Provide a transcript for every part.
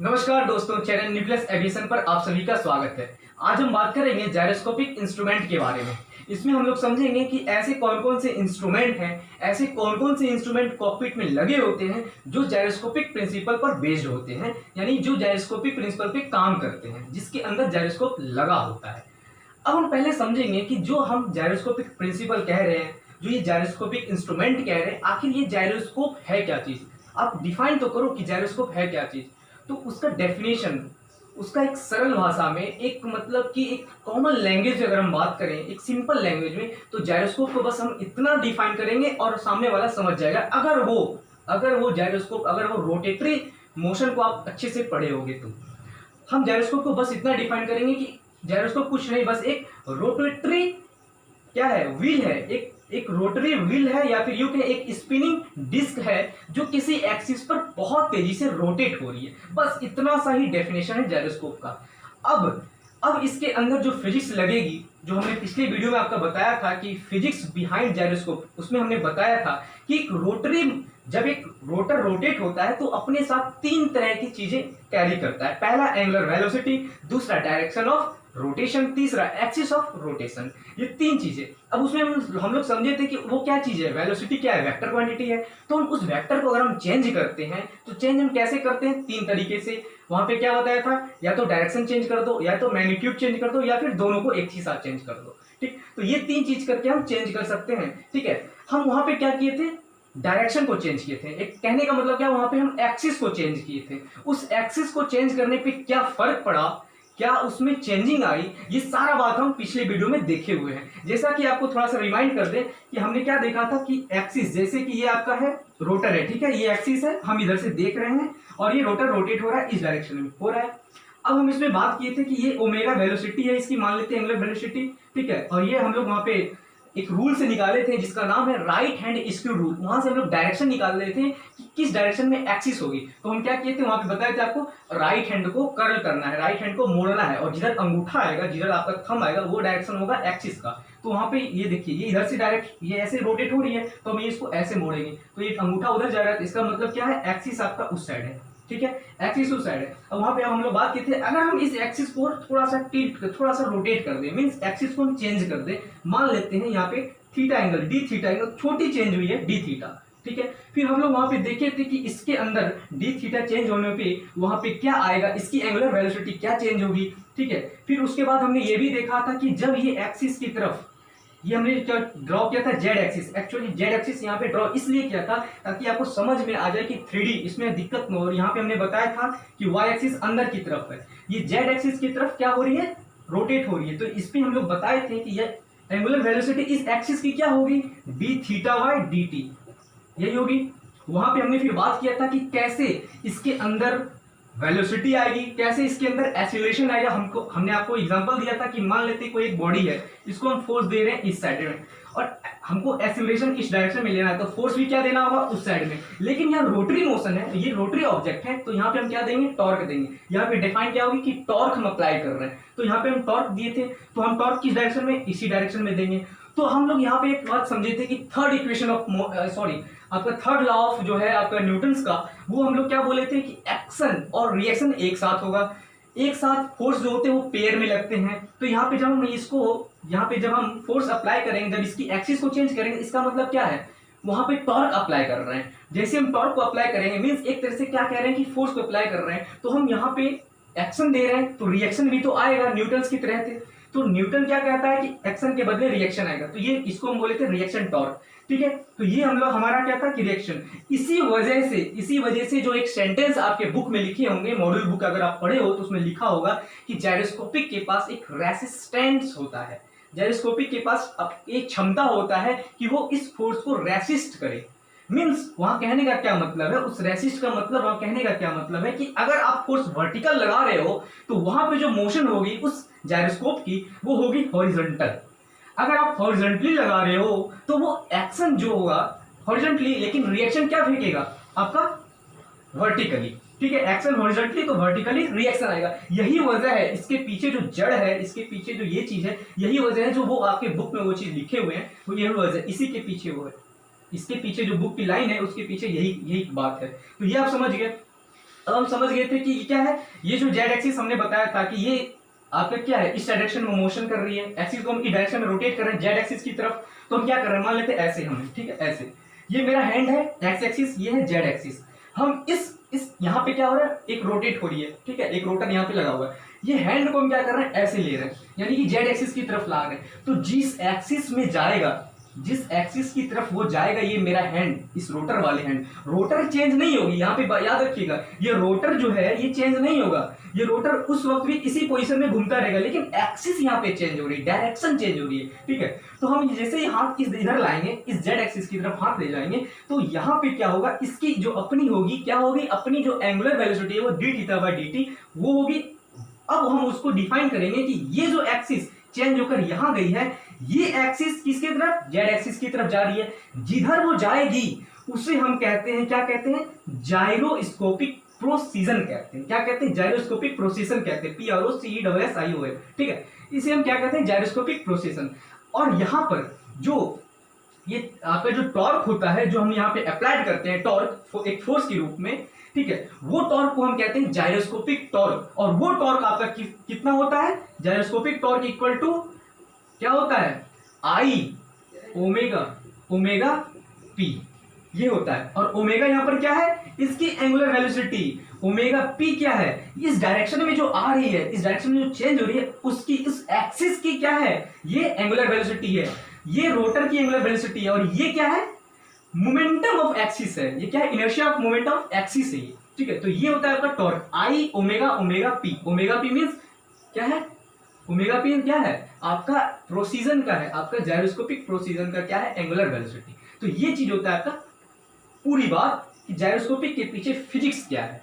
नमस्कार दोस्तों, channel nucleus aviation पर आप सभी का स्वागत है। आज हम बात करेंगे जायरोस्कोपिक इंस्ट्रूमेंट के बारे में। इसमें हम लोग समझेंगे कि ऐसे कौन कौन से इंस्ट्रूमेंट हैं, ऐसे कौन कौन से इंस्ट्रूमेंट कॉकपिट में लगे होते हैं जो जायरोस्कोपिक प्रिंसिपल पर बेस्ड होते हैं, यानी जो जायरोस्कोपिक प्रिंसिपल पे काम करते हैं, जिसके अंदर जायरोस्कोप लगा होता है। अब हम पहले समझेंगे कि जो हम जायरोस्कोपिक प्रिंसिपल कह रहे हैं, जो ये जायरोस्कोपिक इंस्ट्रूमेंट कह रहे हैं, आखिर ये जायरोस्कोप है क्या चीज। आप डिफाइन तो करो कि जायरोस्कोप है क्या चीज। तो उसका डेफिनेशन, उसका एक सरल भाषा में, एक मतलब कि एक कॉमन लैंग्वेज अगर हम बात करें, एक सिंपल लैंग्वेज में, तो जायरोस्कोप को बस हम इतना डिफाइन करेंगे और सामने वाला समझ जाएगा। अगर वो जायरोस्कोप, अगर वो रोटेटरी मोशन को आप अच्छे से पढ़े होगे तो हम जायरोस्कोप को बस इतना डिफाइन करेंगे कि जायरोस्कोप कुछ नहीं, बस एक रोटेटरी क्या है, व्हील है, एक रोटरी व्हील है, या फिर यूं कहें एक स्पिनिंग डिस्क है जो किसी एक्सिस पर बहुत तेजी से रोटेट हो रही है। बस इतना सा ही डेफिनेशन है जायरोस्कोप का। अब इसके अंदर जो फिजिक्स लगेगी, जो हमने पिछले वीडियो में आपका बताया था कि फिजिक्स बिहाइंड जायरोस्कोप, उसमें हमने बताया था कि जब एक रोटर रोटेट होता है तो अपने साथ तीन तरह की चीजें कैरी करता है। पहला एंगुलर वेलोसिटी, दूसरा डायरेक्शन ऑफ रोटेशन, तीसरा एक्सिस ऑफ रोटेशन। ये तीन चीजें। अब उसमें हम लोग समझे थे कि वो क्या चीज है, वेलोसिटी क्या है, वेक्टर क्वांटिटी है। तो हम उस वेक्टर को अगर हम चेंज करते हैं तो चेंज हम कैसे करते हैं, तीन तरीके से। वहां पे क्या बताया था, या तो डायरेक्शन चेंज कर दो, या तो मैग्नीट्यूड चेंज कर दो, या फिर दोनों को एक ही साथ चेंज कर दो। ठीक, तो ये तीन चीज करके हम चेंज कर सकते हैं। ठीक है, हम वहां पे क्या किए थे, डायरेक्शन को चेंज किए थे। एक कहने का मतलब क्या, वहां पे हम एक्सिस को चेंज किए थे। उस एक्सिस को चेंज करने पे क्या फर्क पड़ा, क्या उसमें चेंजिंग आई, ये सारा बात हम पिछले वीडियो में देखे हुए हैं। जैसा कि आपको थोड़ा सा रिमाइंड कर दें कि हमने क्या देखा था कि एक्सिस, जैसे कि ये आपका है रोटर है, ठीक है, ये एक्सिस है, हम इधर से देख रहे हैं और ये रोटर रोटेट हो रहा है, इस डायरेक्शन में हो रहा है। अब हम इसमें बात किए थे कि ये ओमेगा वेलोसिटी है, इसकी मान लेते हैं एंगुलर वेलोसिटी। ठीक है, और ये हम लोग वहां पे एक रूल से निकाले थे जिसका नाम है राइट हैंड स्क्रू रूल। वहां से हम लोग डायरेक्शन निकाल रहे थे कि किस डायरेक्शन में एक्सिस होगी। तो हम क्या किए थे, वहां पे बताए थे आपको राइट हैंड को कर्ल करना है, राइट हैंड को मोड़ना है, और जिधर अंगूठा आएगा, जिधर आपका थंब आएगा, वो डायरेक्शन होगा एक्सिस का। तो वहां पे ये देखिए, ये इधर से डायरेक्ट ये ऐसे रोटेट हो रही है, तो हम इसको ऐसे मोड़ेंगे तो ये अंगूठा उधर जाएगा। तो इसका मतलब क्या है, एक्सिस आपका उस साइड है। ठीक है, एक्सिस उस साइड है। अब वहां पे हम लोग बात की थी, अगर हम इस एक्सिस को थोड़ा सा टिल्ट, थोड़ा सा रोटेट कर दे, मींस एक्सिस को हम चेंज कर दे, मान लेते हैं यहाँ पे theta angle, D theta angle, छोटी चेंज हुई है डी थीटा। ठीक है, फिर हम लोग वहां पे देखे थे कि इसके अंदर डी थीटा चेंज होने पे वहां पे क्या आएगा, इसकी एंगुलर वेलोसिटी क्या चेंज होगी। ठीक है, फिर उसके बाद हमने ये भी देखा था कि जब ये एक्सिस की तरफ, ये हमने क्या ड्रॉ किया था, Z axis. Actually Z axis यहाँ पे ड्रॉ इसलिए किया था ताकि आपको समझ में आ जाए कि 3D इसमें दिक्कत न हो। और यहाँ पे हमने बताया था कि वाई एक्सिस अंदर की तरफ है, ये जेड एक्सिस की तरफ क्या हो रही है, रोटेट हो रही है। तो इस पे हम लोग बताए थे कि ये एंगुलर वेलोसिटी इस एक्सिस की क्या होगी, D theta by D T, यही होगी। वहां पे हमने फिर बात किया था कि कैसे इसके अंदर वेलोसिटी आएगी, कैसे इसके अंदर एक्सीलरेशन आएगा। हमने आपको एग्जांपल दिया था कि मान लेते कोई एक बॉडी है, इसको हम फोर्स दे रहे हैं इस साइड में, और हमको एक्सीलरेशन इस डायरेक्शन में लेना है, तो फोर्स भी क्या देना होगा, उस साइड में। लेकिन यहाँ रोटरी मोशन है, ये रोटरी ऑब्जेक्ट है, तो यहाँ पे हम क्या देंगे, टॉर्क देंगे। यहाँ पे डिफाइन क्या होगी कि टॉर्क हम अप्लाई कर रहे हैं, तो यहाँ पे हम टॉर्क दिए थे, तो हम टॉर्क किस डायरेक्शन में, इसी डायरेक्शन में देंगे। तो हम लोग यहाँ पे एक बात समझे थे कि थर्ड इक्वेशन ऑफ आपका थर्ड लॉ ऑफ जो है आपका न्यूटन्स का, वो हम लोग क्या बोले थे कि एक्शन और रिएक्शन एक साथ होगा, एक साथ फोर्स जो होते हैं वो पेयर में लगते हैं। तो यहाँ पे जब हम फोर्स अप्लाई करेंगे, जब इसकी एक्सिस को चेंज करेंगे, इसका मतलब क्या है, वहां पे टॉर्क अप्लाई कर रहे हैं। जैसे हम टॉर्क को अप्लाई करेंगे, मींस एक तरह से क्या कह रहे हैं कि फोर्स को अप्लाई कर रहे हैं, तो हम यहाँ पे एक्शन दे रहे हैं, तो रिएक्शन भी तो आएगा, न्यूटन्स की तरह थे। तो न्यूटन क्या कहता है कि एक्शन के बदले रिएक्शन आएगा, तो ये इसको हम बोले थे रिएक्शन टॉर्क। ठीक है, तो ये हम लोग हमारा क्या था कि रिएक्शन। इसी वजह से जो एक सेंटेंस आपके बुक में लिखे होंगे, मॉड्यूल बुक अगर आप पढ़े हो तो उसमें लिखा होगा कि जायरोस्कोपिक के पास एक रेसिस्टेंस होता है, जायरोस्कोपिक के पास एक क्षमता होता है कि वो इस फोर्स को रेसिस्ट करे। मीन्स वहां कहने का क्या मतलब है, उस रेसिस्ट का मतलब, वहां कहने का क्या मतलब है कि अगर आप फोर्स वर्टिकल लगा रहे हो तो वहां पे जो मोशन होगी उस जायरोस्कोप की, वो होगी हॉरिजॉन्टल। अगर आप हॉरिजॉन्टली लगा रहे हो तो वो एक्शन जो होगा हॉरिजॉन्टली, लेकिन रिएक्शन क्या फेंकेगा आपका, वर्टिकली। ठीक है, एक्शन हॉरिजॉन्टली तो वर्टिकली रिएक्शन आएगा। यही वजह है, इसके पीछे जो जड़ है, इसके पीछे जो ये चीज है, यही वजह है जो वो आपके बुक में वो चीज लिखे हुए हैं, वो यही वजह, इसी के पीछे वो है, इसके पीछे जो बुक की लाइन है उसके पीछे यही बात है। तो ये आप समझ गए। अब हम समझ गए थे कि ये क्या है, ये जो जेड एक्सिस हमने बताया था कि ये आपका क्या है, इस डायरेक्शन में मोशन कर रही है, एक्सिस को हम इस डायरेक्शन में रोटेट कर रहे हैं जेड एक्सिस की तरफ। तो हम क्या कर रहे हैं, मान लेते हैं ऐसे हमें, ठीक है ऐसे, ये मेरा हैंड है एक्स एक्सिस, ये है जेड एक्सिस। हम इस यहाँ पे क्या हो रहा है, एक रोटेट हो रही है, ठीक है, एक रोटर यहाँ पे लगा हुआ है, ये हैंड को हम क्या कर रहे हैं, ऐसे ले रहे हैं, यानी कि जेड एक्सिस की तरफ ला रहे हैं। तो जिस एक्सिस में जाएगा, जिस एक्सिस की तरफ वो जाएगा, ये मेरा हैंड, इस रोटर वाले हैंड, रोटर चेंज नहीं होगी, यहाँ पे याद रखिएगा, ये रोटर जो है ये चेंज नहीं होगा, ये रोटर उस वक्त भी इसी पोजीशन में घूमता रहेगा, लेकिन एक्सिस यहाँ पे चेंज हो रही है, डायरेक्शन चेंज हो रही है, ठीक है। तो हम जैसे ही हाथ इधर लाएंगे, इस जेड एक्सिस की तरफ हाथ ले जाएंगे, तो यहाँ पे क्या होगा, इसकी जो अपनी होगी, क्या होगी, अपनी जो एंगुलर वेलोसिटी है वो डी थीटा बाय dt वो होगी। अब हम उसको डिफाइन करेंगे कि ये जो एक्सिस चेंज होकर यहां गई है, ये एक्सिस किसकी तरफ, जेड एक्सिस की तरफ जा रही है, जिधर वो जाएगी उसे हम कहते हैं, क्या कहते हैं, जाइरोस्कोपिक प्रोसीजन कहते हैं। क्या कहते हैं, जाइरोस्कोपिक प्रोसीजन कहते हैं, PROCESSION, ठीक है, इसे हम क्या कहते हैं, जाइरोस्कोपिक प्रोसीजन। और यहां पर जो ये आपका जो टॉर्क होता है, जो हम यहाँ पे अप्लाइड करते हैं, टॉर्क एक फोर्स के रूप में, ठीक है, वो टॉर्क को हम कहते हैं जाइरोस्कोपिक टॉर्क। और वो टॉर्क आपका कितना होता है, जाइरोस्कोपिक टॉर्क इक्वल टू क्या होता है, आई ओमेगा पी, ये होता है। और ओमेगा यहाँ पर क्या है, इसकी एंगुलर वेलोसिटी, ओमेगा पी क्या है, इस डायरेक्शन में जो आ रही है, इस डायरेक्शन में जो चेंज हो रही है, उसकी इस एक्सिस की क्या है, ये एंगुलर वेलोसिटी है, ये रोटर की एंगुलर वेलोसिटी है, और ये क्या है, मोमेंटम ऑफ एक्सिस है, ये क्या है, inertia of moment of axis है ये, ठीक है। तो ये होता है आपका torque, I omega P. Omega P means क्या है, ओमेगा पी क्या है, आपका प्रोसीजन का है, आपका जाइरोस्कोपिक प्रोसीजन का क्या है, एंगुलर वेलोसिटी। तो ये चीज होता है आपका पूरी बात कि जाइरोस्कोपिक के पीछे फिजिक्स क्या है,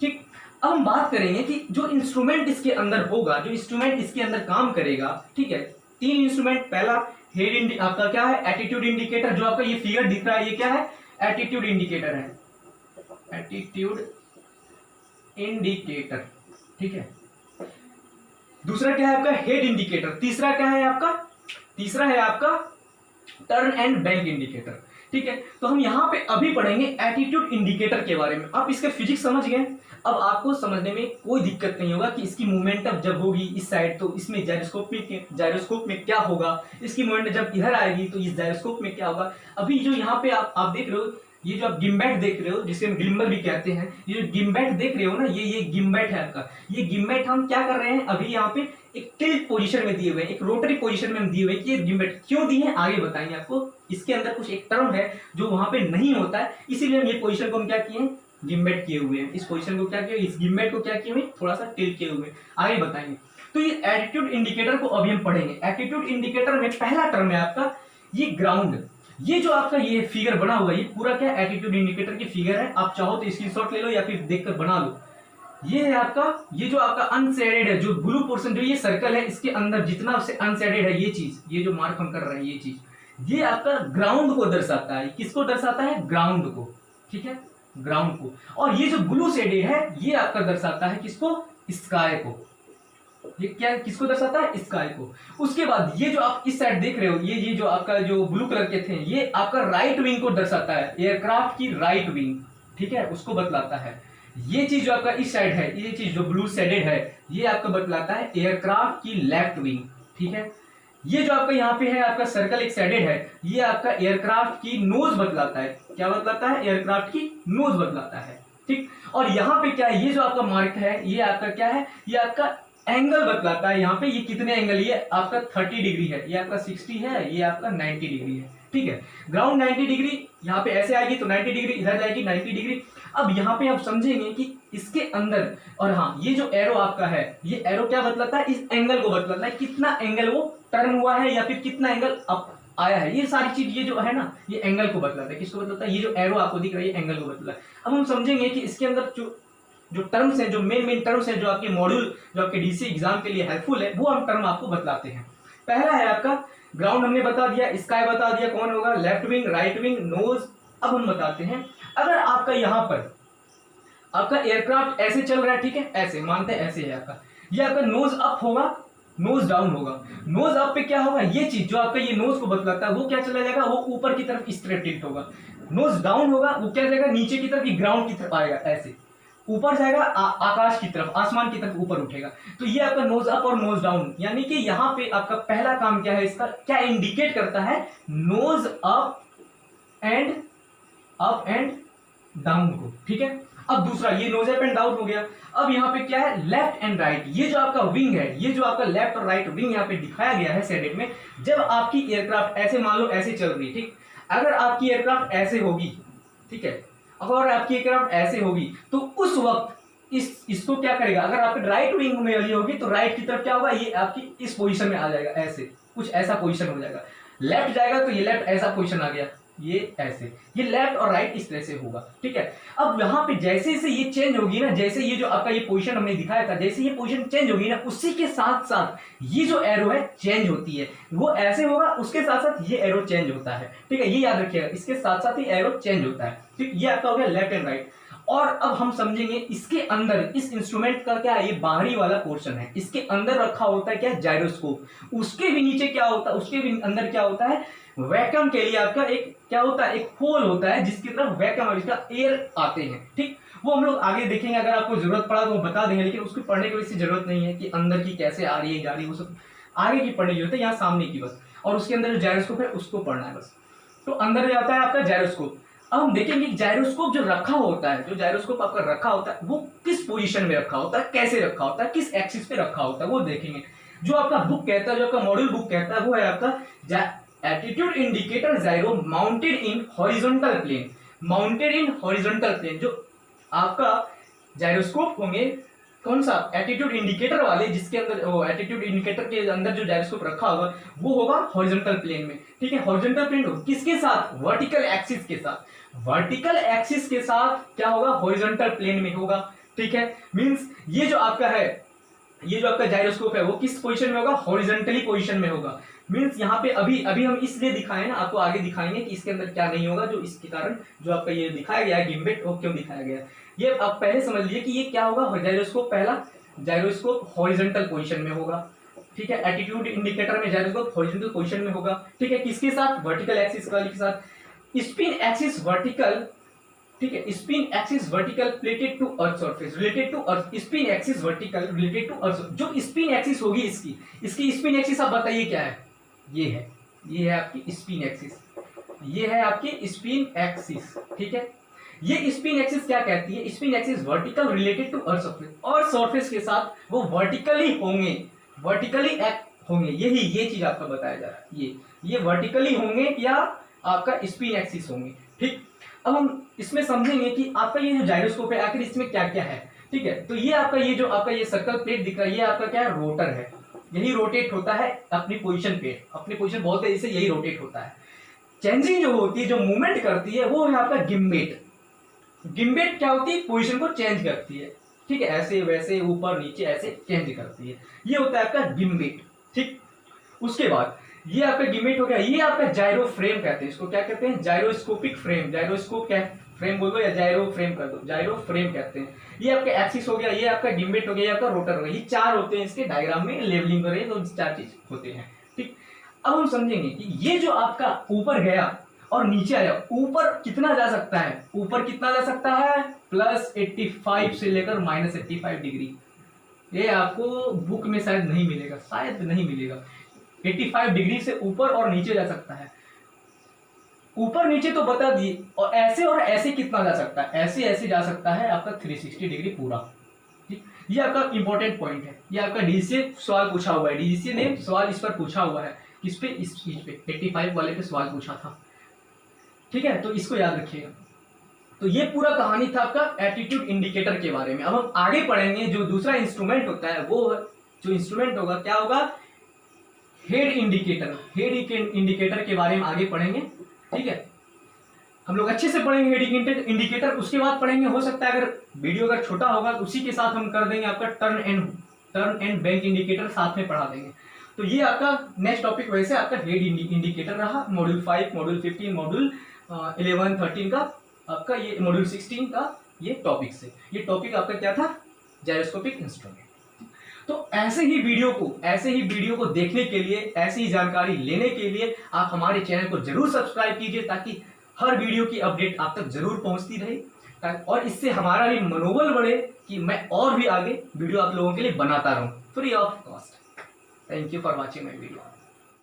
ठीक। अब हम बात करेंगे कि जो इंस्ट्रूमेंट इसके अंदर होगा, जो इंस्ट्रूमेंट इसके अंदर काम करेगा, ठीक है, 3 इंस्ट्रूमेंट। पहला हेड आपका क्या है, एटीट्यूड इंडिकेटर, जो आपका ये फिगर दिख रहा है, ये क्या है, एटीट्यूड इंडिकेटर है, एटीट्यूड इंडिकेटर, ठीक है। दूसरा क्या है आपका, हेड इंडिकेटर। तीसरा क्या है आपका, तीसरा है आपका टर्न एंड बैंक इंडिकेटर, ठीक है। तो हम यहां पे अभी पढ़ेंगे एटीट्यूड इंडिकेटर के बारे में। आप इसका फिजिक्स समझ गए, अब आपको समझने में कोई दिक्कत नहीं होगा कि इसकी मूवमेंट जब होगी इस साइड तो इसमें जाइरोस्कोप में क्या होगा, इसकी मूवमेंट जब इधर आएगी तो इस जाइरोस्कोप में क्या होगा। अभी जो यहाँ पे आप देख रहे हो, ये जो आप गिम्बैट देख रहे हो, जिसे हम गिम्बल भी कहते हैं, ये जो गिम्बैट देख रहे हो ना, ये गिम्बैट है आपका। ये गिम्बैट हम क्या कर रहे हैं, अभी यहाँ पे एक टिल्ट पोजीशन में दिए हुए हैं, एक रोटरी पोजीशन में हम दिए हुए हैं। ये गिम्बैट क्यों दिए हैं आगे बताएंगे आपको। इसके अंदर कुछ एक टर्म है जो वहां पे नहीं होता है, इसीलिए हम ये पोजीशन को हम क्या किए हैं, गिम्बैट किए हुए हैं। इस पोजीशन को क्या किए, इस गिम्बैट को क्या किए हुए, थोड़ा सा टिल्ट किए हुए, आगे बताएंगे। तो ये एटीट्यूड इंडिकेटर को अभी हम पढ़ेंगे। एटीट्यूड इंडिकेटर में पहला टर्म है आपका ये ग्राउंड। ये जो आपका ये फिगर बना हुआ है, ये पूरा क्या एटीट्यूड इंडिकेटर की फिगर है। आप चाहो तो स्क्रीनशॉट ले लो या फिर देखकर बना लो। ये है आपका, ये जो आपका अनशेडेड है, जो ब्लू पोर्शन, जो ये सर्कल है, इसके अंदर जितना से अनशेडेड है ये चीज, ये जो मार्क हम कर रहे हैं ये चीज, ये आपका ग्राउंड को दर्शाता है। किसको दर्शाता है, ग्राउंड को, ठीक है, ग्राउंड को। और ये जो ब्लू शेडेड है ये आपका दर्शाता है किसको, स्काई को। ये क्या किसको दर्शाता है, स्काई को। उसके बाद ये जो आप इस साइड देख रहे हो, ये जो आपका जो ब्लू कलर के थे, ये आपका राइट विंग को दर्शाता है, एयरक्राफ्ट की राइट विंग, ठीक है, उसको बतलाता है। ये चीज जो आपका इस साइड है, ये चीज जो ब्लू शेडेड है, ये आपका बतलाता है एयरक्राफ्ट की लेफ्ट विंग, ठीक है। ये जो आपका यहाँ पे है आपका सर्कल एक शेडेड है, ये आपका एयरक्राफ्ट की नोज बतलाता है। क्या बतलाता है, एयरक्राफ्ट की नोज बतलाता है, ठीक। और यहाँ पे क्या है, ये जो आपका मार्क है, ये आपका क्या है, ये आपका एंगल बतलाता है। यहाँ पे ये कितने एंगल, ये आपका 30 डिग्री है, ये आपका 60 है, ये आपका 90 डिग्री है, ठीक है। ग्राउंड 90 डिग्री, यहाँ पे ऐसे आएगी तो 90 डिग्री, इधर जाएगी 90 डिग्री। अब यहाँ पे आप समझेंगे कि इसके अंदर, और हाँ, ये जो एरो आपका है, ये एरो क्या बतलाता है, इस एंगल को बतलाता है, कितना एंगल वो टर्न हुआ है या फिर कितना एंगल अप आया है। ये सारी चीज, ये जो है ना, ये एंगल को बतलाता है। किसको बतलाता है, ये जो एरो आपको दिख रहा है, ये एंगल को बतलाता है। अब हम समझेंगे कि इसके अंदर जो टर्म्स हैं, जो मेन टर्म्स हैं, जो आपके मॉड्यूल, जो आपके डीसी एग्जाम के लिए हेल्पफुल है, वो हम टर्म आपको बतलाते हैं। पहला है आपका ग्राउंड, हमने बता दिया, स्काई बता दिया, कौन होगा, left wing, right wing, nose. अब हम बताते हैं, अगर आपका यहाँ पर आपका एयरक्राफ्ट ऐसे चल रहा है, ठीक है, ऐसे मानते हैं, ऐसे है आपका, ये आपका नोज अप होगा, नोज डाउन होगा। नोज अप पे क्या होगा, ये चीज जो आपका ये नोज को बतलाता है, वो क्या चला जाएगा, वो ऊपर की तरफ स्ट्रेट टिल्ट होगा। नोज डाउन होगा, वो क्या जाएगा, नीचे की तरफ, ग्राउंड की तरफ आएगा ऐसे। ऊपर जाएगा, आकाश की तरफ, आसमान की तरफ ऊपर उठेगा। तो ये आपका नोज अप और नोज डाउन, यानी कि यहाँ पे आपका पहला काम क्या है, इसका क्या इंडिकेट करता है, नोज अप एंड डाउन को, ठीक है। अब दूसरा, ये नोज अप एंड डाउन हो गया। अब यहाँ पे क्या है, लेफ्ट एंड राइट, ये जो आपका विंग है, ये जो आपका लेफ्ट और राइट विंग यहाँ पे दिखाया गया है शेडेड में। जब आपकी एयरक्राफ्ट ऐसे मान लो ऐसे चल रही है, ठीक, अगर आपकी एयरक्राफ्ट ऐसे होगी, ठीक है, अगर आपकी एयरक्राफ्ट ऐसे होगी तो उस वक्त इसको क्या करेगा, अगर आपके राइट विंग में वाली होगी तो राइट की तरफ क्या होगा, ये आपकी इस पोजीशन में आ जाएगा, ऐसे कुछ ऐसा पोजीशन हो जाएगा। लेफ्ट जाएगा तो ये लेफ्ट ऐसा पोजीशन आ गया, ये ऐसे, ये लेफ्ट और राइट इस तरह से होगा, ठीक है। अब यहाँ पे जैसे जैसे ये चेंज होगी ना, जैसे ये जो आपका ये पोजीशन हमने दिखाया था, जैसे ये पोजीशन चेंज होगी ना, उसी के साथ साथ ये जो एरो है चेंज होती है, वो ऐसे होगा, उसके साथ साथ ये एरो चेंज होता है, ठीक है, ये याद रखिएगा, इसके साथ साथ ही एरो चेंज होता है, ठीक। ये आपका हो गया लेफ्ट एंड राइट। और अब हम समझेंगे इसके अंदर, इस इंस्ट्रूमेंट का क्या है, ये बाहरी वाला पोर्शन है, इसके अंदर रखा होता है क्या, जायरोस्कोप। उसके भी नीचे क्या होता है, उसके भी अंदर क्या होता है, वैक्यूम के लिए आपका एक क्या होता है, एक होल होता है जिसकी तरफ वैक्यूम और इसका एयर आते हैं, ठीक। वो हम लोग आगे देखेंगे, अगर आपको जरूरत पड़ा तो वो बता देंगे, लेकिन उसको पढ़ने की वैसे जरूरत नहीं है कि अंदर की कैसे आ रही है जा रही है, वो सब आगे की पढ़ने की जरूरत है, यहाँ सामने की बस। और उसके अंदर जो जायरोस्कोप है उसको पढ़ना है बस। तो अंदर में आता है आपका जायरोस्कोप। अब हम देखेंगे जायरोस्कोप जो रखा होता है, जो जायरोस्कोप आपका रखा होता है, वो किस पोजीशन में रखा होता है, कैसे रखा होता है, किस एक्सिस पे रखा होता है, वो देखेंगे। जो आपका बुक कहता है, जो आपका मॉड्यूल बुक कहता है, वो है आपका attitude indicator gyro mounted in horizontal plane, mounted in horizontal plane. जो आपका जायरोस्कोप होंगे, कौन सा, एटीट्यूड इंडिकेटर वाले, जिसके अंदर एटीट्यूड इंडिकेटर के अंदर जो जायरोस्कोप रखा होगा वो होगा हॉरिजॉन्टल प्लेन में, ठीक है। हॉरिजॉन्टल प्लेन किसके साथ, वर्टिकल एक्सिस के साथ, वर्टिकल एक्सिस के साथ क्या होगा, हॉरिजॉन्टल प्लेन में होगा, ठीक है। मींस ये जो आपका है, ये जो आपका जायरोस्कोप है वो किस पोजीशन में होगा, हॉरिजॉन्टली पोजीशन में होगा। मींस यहाँ पे अभी हम इसलिए दिखाए ना, आपको आगे दिखाएंगे कि इसके अंदर क्या नहीं होगा, जो इसके कारण जो आपका ये दिखाया गया है गिम्बेट, वो क्यों दिखाया गया है, ये आप पहले समझ लीजिए कि ये क्या होगा, जायरोस्कोप, पहला जायरोस्कोप हॉरिजॉन्टल पोजीशन में होगा, ठीक है। एटीट्यूड इंडिकेटर में जायरोस्कोप हॉरिजॉन्टल पोजीशन में होगा, ठीक है, किसके साथ, वर्टिकल एक्सिस के साथ। स्पिन एक्सिस वर्टिकल, ठीक है, spin axis vertical related to earth surface, related to earth, spin axis vertical related to earth. जो स्पिन एक्सिस होगी इसकी स्पिन एक्सिस आप बताइए क्या है, ये है आपकी स्पिन एक्सिस, ये है आपकी स्पिन एक्सिस, ठीक है। ये स्पिन एक्सिस क्या कहती है, spin axis vertical related to earth surface, earth surface के साथ वो वर्टिकली होंगे, वर्टिकली एक्ट होंगे, यही ये चीज आपका बताया जा रहा है, ये वर्टिकली होंगे या आपका स्पिन एक्सिस होंगे, ठीक। अब हम इसमें समझेंगे कि आपका ये जो जायरोस्कोप है आखिर इसमें क्या क्या है, ठीक है। तो ये आपका ये जो आपका ये सर्कल प्लेट दिख रहा है, ये आपका क्या है, रोटर है, यही रोटेट होता है अपनी पोजीशन पे, अपनी पोजीशन बहुत तेजी से यही रोटेट होता है। चेंजिंग जो होती है, जो मूवमेंट करती है, वो है आपका गिम्बेट। गिम्बेट क्या होती है, पोजीशन को चेंज करती है, ठीक है, ऐसे वैसे ऊपर नीचे ऐसे चेंज करती है, ये होता है आपका गिम्बेट, ठीक। उसके बाद ये आपका गिम्बेट हो गया, ये आपका जायरो फ्रेम कहते हैं, इसको क्या कहते हैं, जायरोस्कोपिक फ्रेम, जायरोस्कोप क्या फ्रेम बोल दो या जायरो फ्रेम कर दो, जायरो फ्रेम कहते हैं। ये आपका एक्सिस हो गया, ये आपका गिम्बेट हो गया, ये आपका रोटर हो गया, ये चार होते हैं इसके डायग्राम में, लेवलिंग करें तो चार चीज होते हैं, ठीक। अब हम समझेंगे कि ये जो आपका ऊपर गया और नीचे आया, ऊपर कितना जा सकता है, ऊपर कितना जा सकता है, +85 से लेकर -85 डिग्री। ये आपको बुक में शायद नहीं मिलेगा, शायद नहीं मिलेगा। 85 डिग्री से ऊपर और नीचे जा सकता है, ऊपर नीचे तो बता दिए, और ऐसे कितना जा सकता है, ऐसे जा सकता है आपका 360 डिग्री पूरा, ठीक। ये आपका इंपॉर्टेंट पॉइंट है, ये आपका डीसीए सवाल पूछा हुआ है, डीसीए ने सवाल इस पर पूछा हुआ है, किस पे, इस चीज पे 85 वाले पे सवाल पूछा था, ठीक है। तो इसको याद रखिएगा। तो ये पूरा कहानी था आपका एटीट्यूड इंडिकेटर के बारे में। अब हम आगे पढ़ेंगे जो दूसरा इंस्ट्रूमेंट होता है, वो जो इंस्ट्रूमेंट होगा क्या होगा, हेड इंडिकेटर। हेड इंडिकेटर के बारे में आगे पढ़ेंगे, ठीक है। हम लोग अच्छे से पढ़ेंगे हेड इंडिकेटर, उसके बाद पढ़ेंगे, हो सकता है अगर वीडियो अगर छोटा होगा तो उसी के साथ हम कर देंगे आपका टर्न एंड बैंक इंडिकेटर, साथ में पढ़ा देंगे। तो ये आपका नेक्स्ट टॉपिक वैसे आपका हेड इंडिकेटर रहा, मॉड्यूल 5, मॉड्यूल 15, मॉड्यूल 11, 13 का आपका, ये मॉड्यूल 16 का ये टॉपिक से, ये टॉपिक आपका क्या था, जायरोस्कोपिक इंस्ट्रूमेंट। तो ऐसे ही वीडियो को देखने के लिए, ऐसी जानकारी लेने के लिए आप हमारे चैनल को जरूर सब्सक्राइब कीजिए, ताकि हर वीडियो की अपडेट आप तक जरूर पहुंचती रहे। और इससे हमारा भी मनोबल बढ़े कि मैं और भी आगे वीडियो आप लोगों के लिए बनाता रहूं free of cost. Thank you for watching my video.